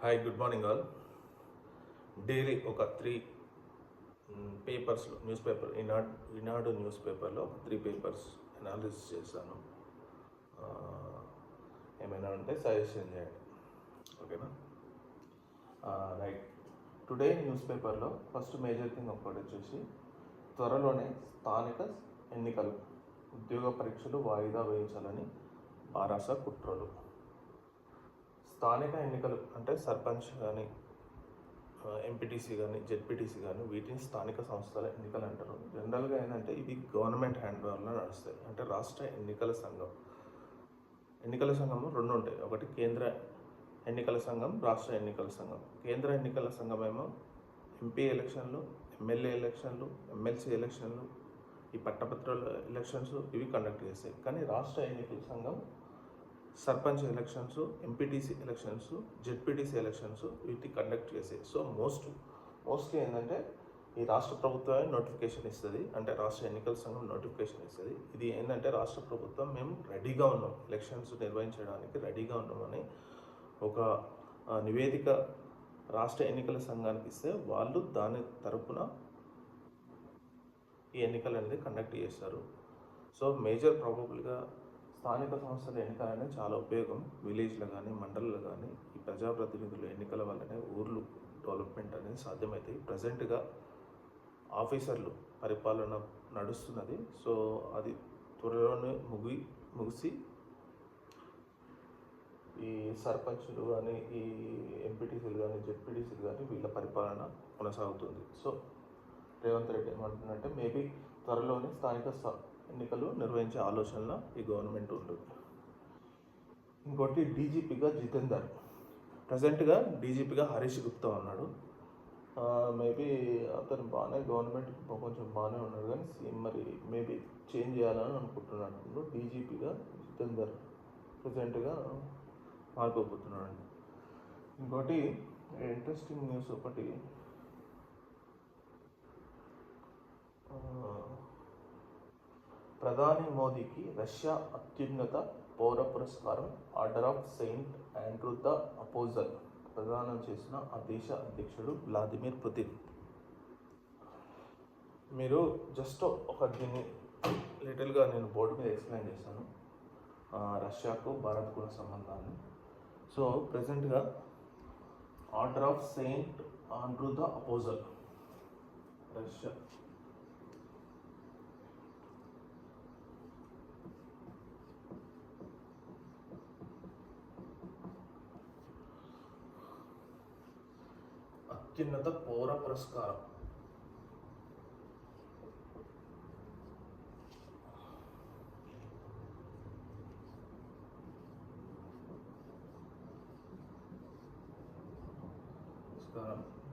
Hi, good morning all. Daily ఒక 3 పేపర్స్లో ఈనాడు news పేపర్లో 3 పేపర్స్ అనాలిసిస్ చేశాను. ఏమైనా ఉంటే సజెషన్ చేయండి, ఓకేనా? రైట్. టుడే న్యూస్ పేపర్లో ఫస్ట్ మేజర్ థింగ్ ఒకటి వచ్చేసి త్వరలోనే స్థానిక ఎన్నికలు, ఉద్యోగ పరీక్షలు వాయిదా వేయించాలని బారాస కుట్రలు. స్థానిక ఎన్నికలు అంటే సర్పంచ్ కానీ, ఎంపీటీసీ కానీ, జెడ్పీటీసీ కానీ, వీటిని స్థానిక సంస్థల ఎన్నికలు అంటారు. జనరల్గా ఏంటంటే ఇవి గవర్నమెంట్ హ్యాండ్ ఓవర్లో నడుస్తాయి. అంటే రాష్ట్ర ఎన్నికల సంఘం, ఎన్నికల సంఘం 2 ఉంటాయి. ఒకటి కేంద్ర ఎన్నికల సంఘం, రాష్ట్ర ఎన్నికల సంఘం. కేంద్ర ఎన్నికల సంఘం ఏమో ఎంపీ ఎలక్షన్లు, ఎమ్మెల్యే ఎలక్షన్లు, ఎమ్మెల్సీ ఎలక్షన్లు, ఈ పట్టభద్రుల ఎలక్షన్స్ ఇవి కండక్ట్ చేస్తాయి. కానీ రాష్ట్ర ఎన్నికల సంఘం sarpanch elections, MPTC elections, ZPTC elections వీటిని కండక్ట్ చేసాయి. సో మోస్ట్లీ ఏంటంటే ఈ రాష్ట్ర ప్రభుత్వమే నోటిఫికేషన్ ఇస్తుంది, అంటే రాష్ట్ర ఎన్నికల సంఘం నోటిఫికేషన్ ఇస్తుంది. ఇది ఏంటంటే రాష్ట్ర ప్రభుత్వం మేము రెడీగా ఉన్నాం, ఎలక్షన్స్ నిర్వహించడానికి రెడీగా ఉన్నామని ఒక నివేదిక రాష్ట్ర ఎన్నికల సంఘానికి ఇస్తే వాళ్ళు దాని తరపున ఈ ఎన్నికలు అనేది కండక్ట్ చేస్తారు. సో మేజర్ ప్రాబబుల్గా స్థానిక సంస్థల ఎన్నికలు అనేది చాలా ఉపయోగం. విలేజ్లో కానీ, మండలంలో కానీ ఈ ప్రజాప్రతినిధుల ఎన్నికల వల్లనే ఊర్లు డెవలప్మెంట్ అనేది సాధ్యమవుతాయి. ప్రజెంట్గా ఆఫీసర్లు పరిపాలన నడుస్తున్నది. సో అది త్వరలోనే ముగిసి ఈ సర్పంచులు కానీ, ఈ ఎంపీటీసీలు కానీ, జెడ్పీటీసీలు కానీ వీళ్ళ పరిపాలన కొనసాగుతుంది. సో రేవంత్ రెడ్డి ఏమంటున్నారంటే మేబీ త్వరలోనే స్థానిక ఎన్నికలు నిర్వహించే ఆలోచనలో ఈ గవర్నమెంట్ ఉంటుంది. ఇంకోటి డీజీపీగా జితేందర్, ప్రజెంట్గా డీజీపీగా హరీష్ గుప్తా ఉన్నాడు. మేబీ అతను గవర్నమెంట్ కొంచెం బాగానే ఉన్నాడు, కానీ మరి మేబీ చేంజ్ చేయాలని అనుకుంటున్నాడు. డీజీపీగా జితేందర్ ప్రజెంట్గా మారిపోతున్నాడు. ఇంకోటి ఇంట్రెస్టింగ్ న్యూస్ ఒకటి, ప్రధాని మోదీకి రష్యా అత్యున్నత పౌర పురస్కారం order of Saint Andrew the apostles ప్రదానం చేసిన ఆ దేశ అధ్యక్షుడు వ్లాదిమిర్ పుతిన్. మీరు జస్ట్ దీన్ని లిటిల్గా నేను బోర్డు మీద ఎక్స్ప్లెయిన్ చేశాను, రష్యాకు భారత్కు ఉన్న సంబంధాన్ని. సో ప్రెసెంట్గా order of Saint Andrew the apostle, రష్యా అత్యున్నత పౌర పురస్కారం.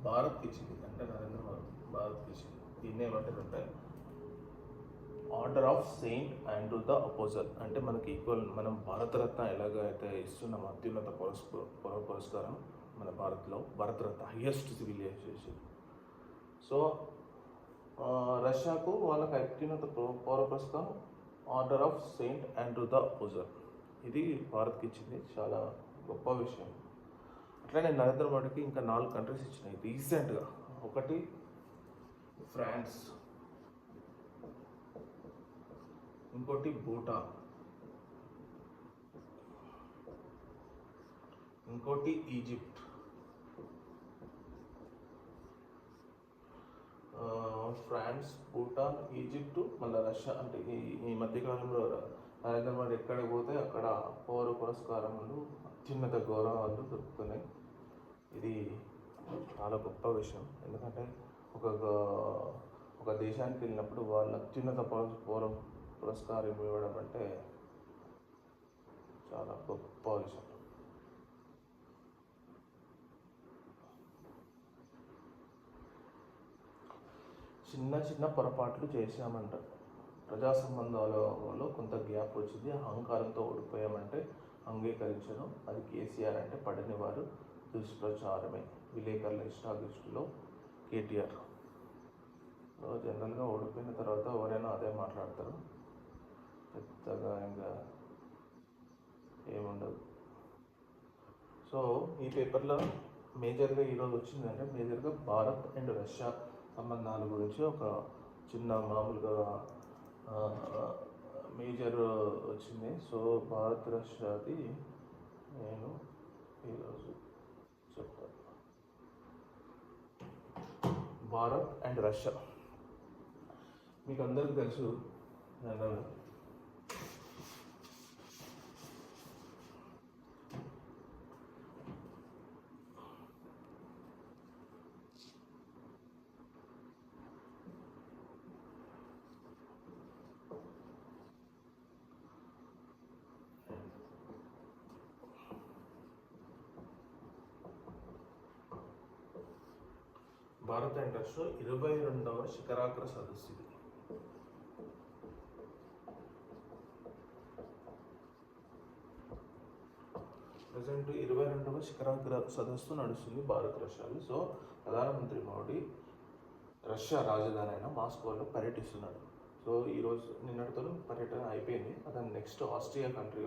భారత్కి ఇచ్చింది, అంటే నరేంద్ర మోదీ భారత్కి ఇచ్చింది. దీన్ని ఏమంటారంటే order of Saint Andrew the apostles. అంటే మనకి ఈక్వల్, మనం భారతరత్న ఎలాగైతే ఇస్తున్నాం అత్యున్నత పౌర పురస్కారం మన భారతరత్న హైయెస్ట్ సివిలైజేషన్. సో రష్యాకు వాళ్ళకి అత్యున్నత పౌర పురస్కారం order of Saint Andrew the apostles. ఇది భారత్కి ఇచ్చింది, చాలా గొప్ప విషయం. అట్లనే నరేంద్ర మోడీకి ఇంకా 4 కంట్రీస్ ఇచ్చినాయి రీసెంట్గా. ఒకటి ఫ్రాన్స్, ఇంకోటి భూటాన్, ఇంకోటి ఈజిప్ట్, ఫ్రాన్స్, భూటాన్, ఈజిప్టు, మళ్ళీ రష్యా. అంటే ఈ మధ్యకాలంలో నరేంద్ర మోడీ ఎక్కడికి పోతే అక్కడ పౌర పురస్కారములు, అత్యున్నత గౌరవాలు దొరుకుతున్నాయి. ఇది చాలా గొప్ప విషయం. ఎందుకంటే ఒక దేశానికి వెళ్ళినప్పుడు వాళ్ళు అత్యున్నత పౌర పురస్కారం ఇవ్వడం అంటే చాలా గొప్ప విషయం. చిన్న పొరపాట్లు చేశామంట, ప్రజా సంబంధాలలో కొంత గ్యాప్ వచ్చింది, అహంకారంతో ఓడిపోయామంటే అంగీకరించడం, అది కేసీఆర్ అంటే పడని వారు దుష్ప్రచారమే. విలేకరుల ఇష్టాగస్టులో కేటీఆర్. జనరల్గా ఓడిపోయిన తర్వాత ఎవరైనా అదే మాట్లాడతారు, పెద్దగా ఇంకా ఏముండదు. సో ఈ పేపర్లో మేజర్గా ఈరోజు వచ్చిందంటే మేజర్గా భారత్ అండ్ రష్యా సంబంధాల గురించి ఒక చిన్న మామూలుగా మేజర్ వచ్చింది. సో భారత్ రష్యాది నేను ఈరోజు చెప్తాను. భారత్ అండ్ రష్యా మీకు అందరికీ తెలుసు. భారత్ అండ్ రష్యా 22వ శిఖరాగ్ర సదస్సు. ప్రజెంట్ 22వ శిఖరాగ్ర సదస్సు నడుస్తుంది భారత్ రష్యాలో. సో ప్రధానమంత్రి మోడీ రష్యా రాజధాని అయిన మాస్కోలో పర్యటిస్తున్నాడు. సో ఈరోజు నిన్నటితో పర్యటన అయిపోయింది. అతను నెక్స్ట్ ఆస్ట్రియా కంట్రీ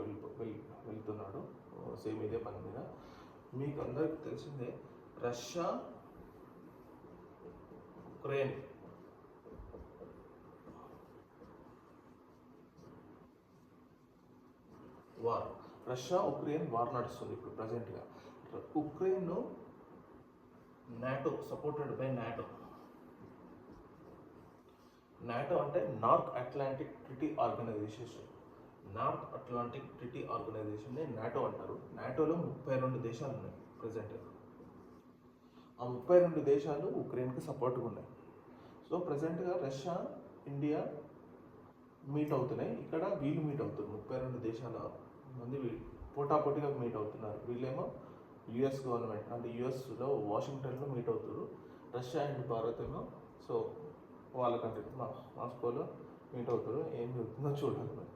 వెళ్తున్నాడు సేమ్ ఇదే పని మీద. మీకు అందరికి తెలిసిందే రష్యా ఉక్రెయిన్ వార్, రష్యా ఉక్రెయిన్ వార్ నడుస్తుంది ఇప్పుడు ప్రజెంట్గా. Ukraine NATO supported by NATO. NATO అంటే North Atlantic treaty organization. North Atlantic treaty ఆర్గనైజేషన్ని నాటో అంటారు. నాటోలో 32 దేశాలు ఉన్నాయి ప్రజెంట్గా. ఆ 32 దేశాలు ఉక్రెయిన్కి సపోర్ట్గా ఉన్నాయి. సో ప్రజెంట్గా రష్యా ఇండియా మీట్ అవుతున్నాయి. ఇక్కడ వీళ్ళు మీట్ అవుతారు. 32 దేశాల మంది పోటాపోటీగా మీట్ అవుతున్నారు. వీళ్ళేమో యుఎస్ గవర్నమెంట్ అంటే యుఎస్లో వాషింగ్టన్లో మీట్ అవుతారు. రష్యా అండ్ భారత్ ఏమో సో వాళ్ళ కంట్రీ మాస్కోలో మీట్ అవుతారు. ఏం జరుగుతుందో చూడాలి. మరి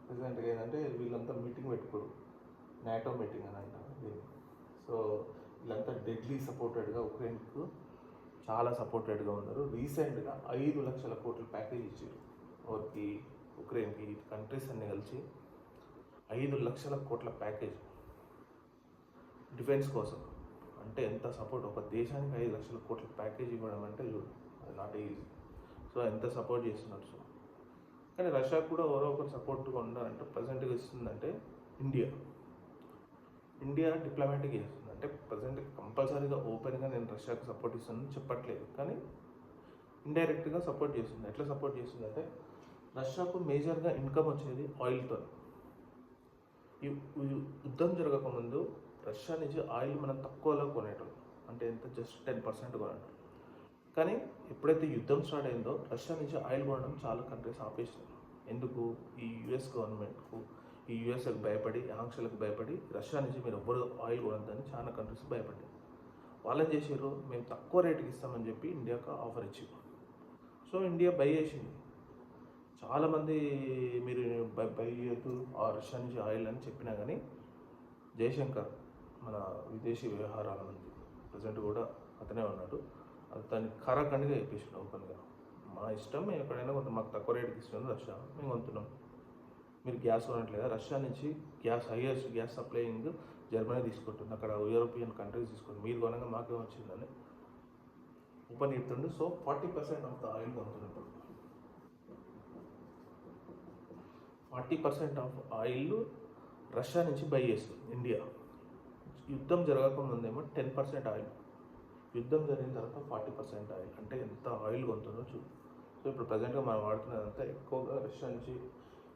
ప్రజెంట్గా ఏంటంటే వీళ్ళంతా మీటింగ్ పెట్టుకోరు, నాటో మీటింగ్ అని అంటారు దీన్ని. సో వీళ్ళంతా డెడ్లీ సపోర్టెడ్గా ఉక్రెయిన్కు చాలా సపోర్టెడ్గా ఉన్నారు. రీసెంట్గా 5 లక్షల కోట్ల ప్యాకేజ్ ఇచ్చారు వారికి, ఉక్రెయిన్కి. కంట్రీస్ అన్నీ కలిసి 5 లక్షల కోట్ల ప్యాకేజ్ డిఫెన్స్ కోసం. అంటే ఎంత సపోర్ట్, ఒక దేశానికి 5 లక్షల కోట్ల ప్యాకేజ్ ఇవ్వడం అంటే అది నాట్ ఈజీ. సో ఎంత సపోర్ట్ చేస్తున్నారు. సో కానీ రష్యాకు కూడా ఎవరో ఒకరు సపోర్ట్గా ఉండాలంటే ప్రజెంట్గా ఇస్తుందంటే ఇండియా డిప్లొమాటిక్ చేస్తుంది. అంటే ప్రజెంట్ కంపల్సరీగా ఓపెన్గా నేను రష్యాకి సపోర్ట్ ఇస్తానని చెప్పట్లేదు, కానీ ఇండైరెక్ట్గా సపోర్ట్ చేస్తుంది. ఎట్లా సపోర్ట్ చేస్తుంది అంటే రష్యాకు మేజర్గా ఇన్కమ్ వచ్చేది ఆయిల్తో. ఈ యుద్ధం జరగకముందు రష్యా నుంచి ఆయిల్ మనం తక్కువలో కొనేటం, అంటే ఎంత జస్ట్ 10% కొనేటం. కానీ ఎప్పుడైతే యుద్ధం స్టార్ట్ అయిందో రష్యా నుంచి ఆయిల్ కొనడం చాలా కంట్రీస్ ఆపేసినాయి. ఎందుకు? ఈ యుఎస్ గవర్నమెంట్కు, ఈ యుఎస్కి భయపడి, ఆంక్షలకు భయపడి రష్యా నుంచి మీరు ఎవ్వరు ఆయిల్ కొనద్దని చాలా కంట్రీస్ భయపడ్డాయి. వాళ్ళని చేసారు, మేము తక్కువ రేటుకి ఇస్తామని చెప్పి ఇండియాకు ఆఫర్ ఇచ్చారు. సో ఇండియా బై చేసింది. చాలామంది మీరు బై చేయొద్దు ఆ రష్యా నుంచి ఆయిల్ అని చెప్పినా కానీ జయశంకర్ మన విదేశీ వ్యవహారాల మంత్రి ప్రజెంట్ కూడా అతనే ఉన్నాడు. అది దాన్ని ఖరాఖండిగా చెప్పేసాడు ఓపెన్గా. మా ఇష్టం, మేము ఎక్కడైనా కొంత మాకు తక్కువ రేటుకి ఇస్తున్నాం రష్యా, మేము కొంటున్నాం. మీరు గ్యాస్ కొనట్లేదా? రష్యా నుంచి హైయెస్ట్ గ్యాస్ సప్లయింగ్ జర్మనీ తీసుకుంటుంది, అక్కడ యూరోపియన్ కంట్రీస్ తీసుకుంటుంది. మీరు కొనగా మాకేం వచ్చిందని ఓపెన్ చెప్తుండే. సో 40% ఆఫ్ ద ఆయిల్ కొంటున్నప్పుడు 40% ఆఫ్ ఆయిల్ రష్యా నుంచి బై చేస్తుంది ఇండియా. యుద్ధం జరగకముందేమో 10% ఆయిల్, యుద్ధం జరిగిన తర్వాత 40% ఆయిల్. అంటే ఎంత ఆయిల్ కొంటుందో చూడు. సో ఇప్పుడు ప్రజెంట్గా మనం వాడుతున్నదంతా ఎక్కువగా రష్యా నుంచి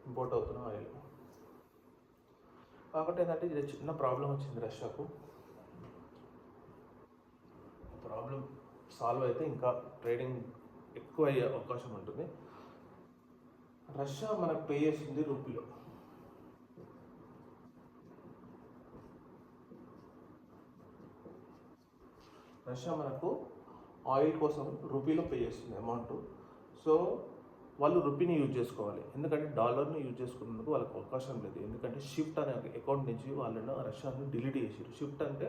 ఇంపోర్ట్ అవుతున్న ఆయిల్. కాబట్టి ఏంటంటే ఇది చిన్న ప్రాబ్లం వచ్చింది రష్యాకు. ప్రాబ్లం సాల్వ్ అయితే ఇంకా ట్రేడింగ్ ఎక్కువ అయ్యే అవకాశం ఉంటుంది. రష్యా మనకు పే చేసింది రూపీలో. రష్యా మనకు ఆయిల్ కోసం రూపీలో పే చేస్తుంది అమౌంట్. సో వాళ్ళు రూపీని యూజ్ చేసుకోవాలి, ఎందుకంటే డాలర్ని యూజ్ చేసుకున్నందుకు వాళ్ళకి అవకాశం లేదు. ఎందుకంటే షిఫ్ట్ అనే అకౌంట్ నుంచి వాళ్ళను రష్యాని డిలీట్ చేసారు. షిఫ్ట్ అంటే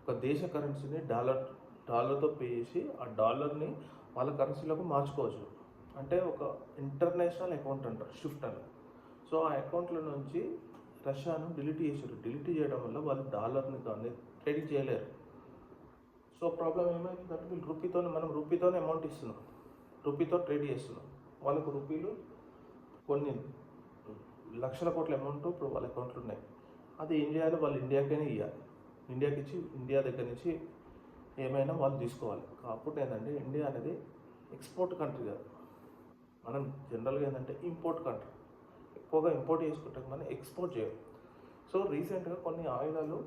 ఒక దేశ కరెన్సీని డాలర్తో పే చేసి ఆ డాలర్ని వాళ్ళ కరెన్సీలోకి మార్చుకోవచ్చు. అంటే ఒక ఇంటర్నేషనల్ అకౌంట్ అంటారు షిఫ్ట్ అని. సో ఆ అకౌంట్ల నుంచి రష్యాను డిలీట్ చేసారు. డిలీట్ చేయడం వల్ల వాళ్ళు డాలర్ని కానీ ట్రేడింగ్ చేయలేరు. సో ప్రాబ్లం ఏమైందంటే వీళ్ళు రూపీతోనే అమౌంట్ ఇస్తున్నాం, రూపీతో ట్రేడ్ చేస్తున్నాం. వాళ్ళకు రూపీలు కొన్ని లక్షల కోట్ల అమౌంట్ ఇప్పుడు వాళ్ళ అకౌంట్లు ఉన్నాయి. అది ఏం చేయాలి, వాళ్ళు ఇండియాకైనా ఇవ్వాలి. ఇండియాకి ఇచ్చి ఇండియా దగ్గర నుంచి ఏమైనా వాళ్ళు తీసుకోవాలి. కాకపోతే ఏంటంటే ఇండియా అనేది ఎక్స్పోర్ట్ కంట్రీ కాదు, మనం జనరల్గా ఏంటంటే ఇంపోర్ట్ కంట్రీ. ఎక్కువగా ఇంపోర్ట్ చేసుకుంటాం కానీ ఎక్స్పోర్ట్ చేయం. సో రీసెంట్గా కొన్ని ఆయుధాలు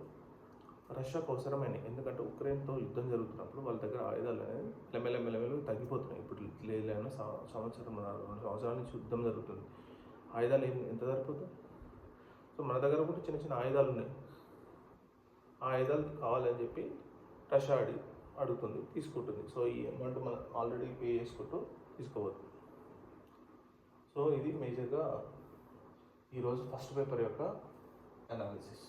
రష్యాకు అవసరమైనవి, ఎందుకంటే ఉక్రెయిన్తో యుద్ధం జరుగుతున్నప్పుడు వాళ్ళ దగ్గర ఆయుధాలు అనేది మెల్లమెల్లమెల్లమెల్ల తగ్గిపోతున్నాయి. ఇప్పుడు లేదైనా సంవత్సరం 2 సంవత్సరాల నుంచి యుద్ధం జరుగుతుంది, ఆయుధాలు ఎంత సరిపోతుంది? సో మన దగ్గర కూడా చిన్న చిన్న ఆయుధాలు ఉన్నాయి. ఆ ఆయుధాలు కావాలని చెప్పి రష్యా అడుగుతుంది, తీసుకుంటుంది. సో ఈ అమౌంట్ మనం ఆల్రెడీ పే చేసుకుంటూ తీసుకోవచ్చు. సో ఇది మేజర్గా ఈరోజు ఫస్ట్ పేపర్ యొక్క అనాలిసిస్.